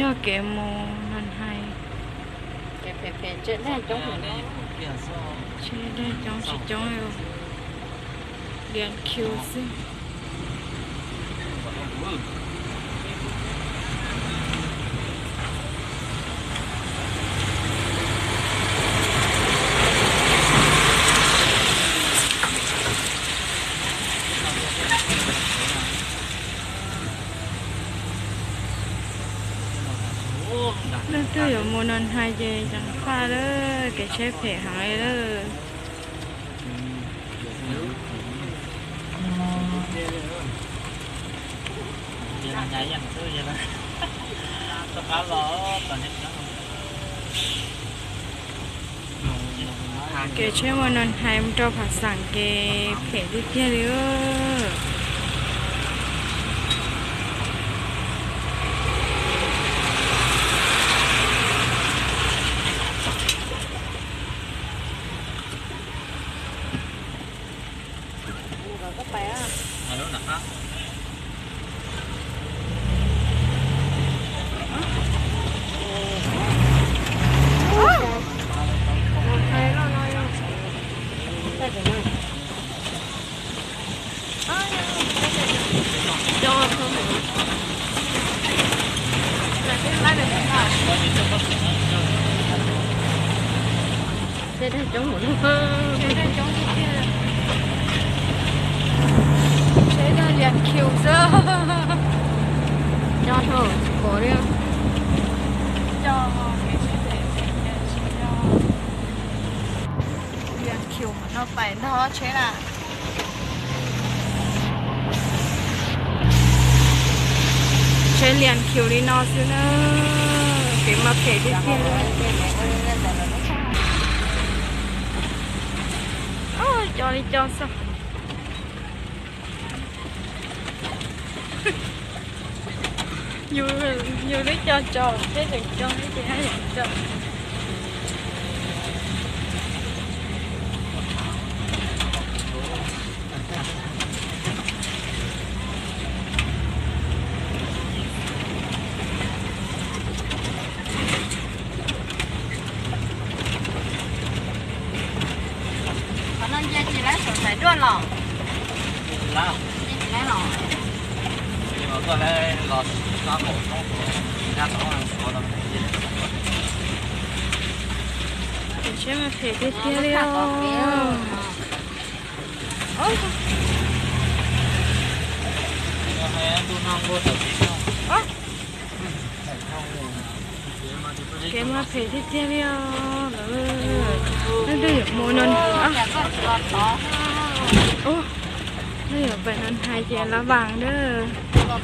nó kệ mồ nên hay kệ trên đây chống trên đây chống chỉ chống yêu liền kill xí nó tôi ở một lần hai giờ chẳng pha đó cái chế phải hỏi đó cái chế một lần hai mình cho phảiสั่งcái phải đi kia nữa đây đây chống một đây đây chống cái kia thế là liền kill sơ cho thôi cố đi cho cái liền kill nó phải nó chế là chế liền kill đi nó xíu nữa cái mà phải đi kia cho đi cho sao nhiều đấy cho thế đừng cho cái gì hay cho phải luôn rồi. Lá. Lá rồi. Nhưng mà có lẽ lọt ra một số ra đó là số đó. Chứ mà phải cái kia đi không? Ôi. Em tu non vô tập đi không? Cái mà phải cái kia đi không? Nó đưa một lần. Ô, đây ở bên anh hai chè lá vàng đó.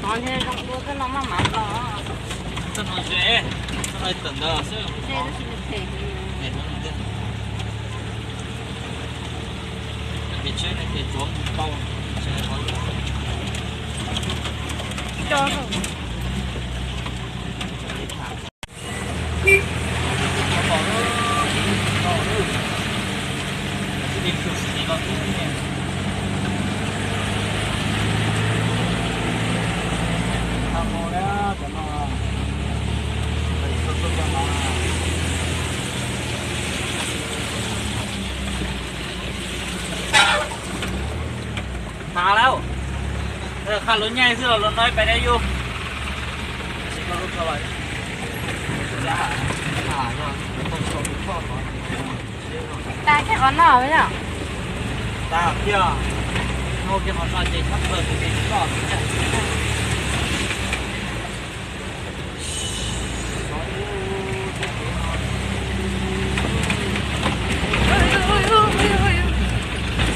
Còn thế trong cô cái nó mà mặn đó. Sao nó dễ? Sao lại tưởng đó chứ? Đây nó chỉ được thể. Để nó đi. Cái chơi này thì xuống bao chơi khó. Cho không? Mà đâu? Khá lớn nhanh chứ là lớn nói phải đây vô. Xin có lúc rồi. Dạ. Ta cái con nào vậy nhỉ? Ta kia. Ngô kia họ nói gì sắp bờ thì có.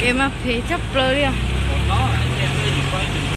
Cái mà phải chấp lời đi à?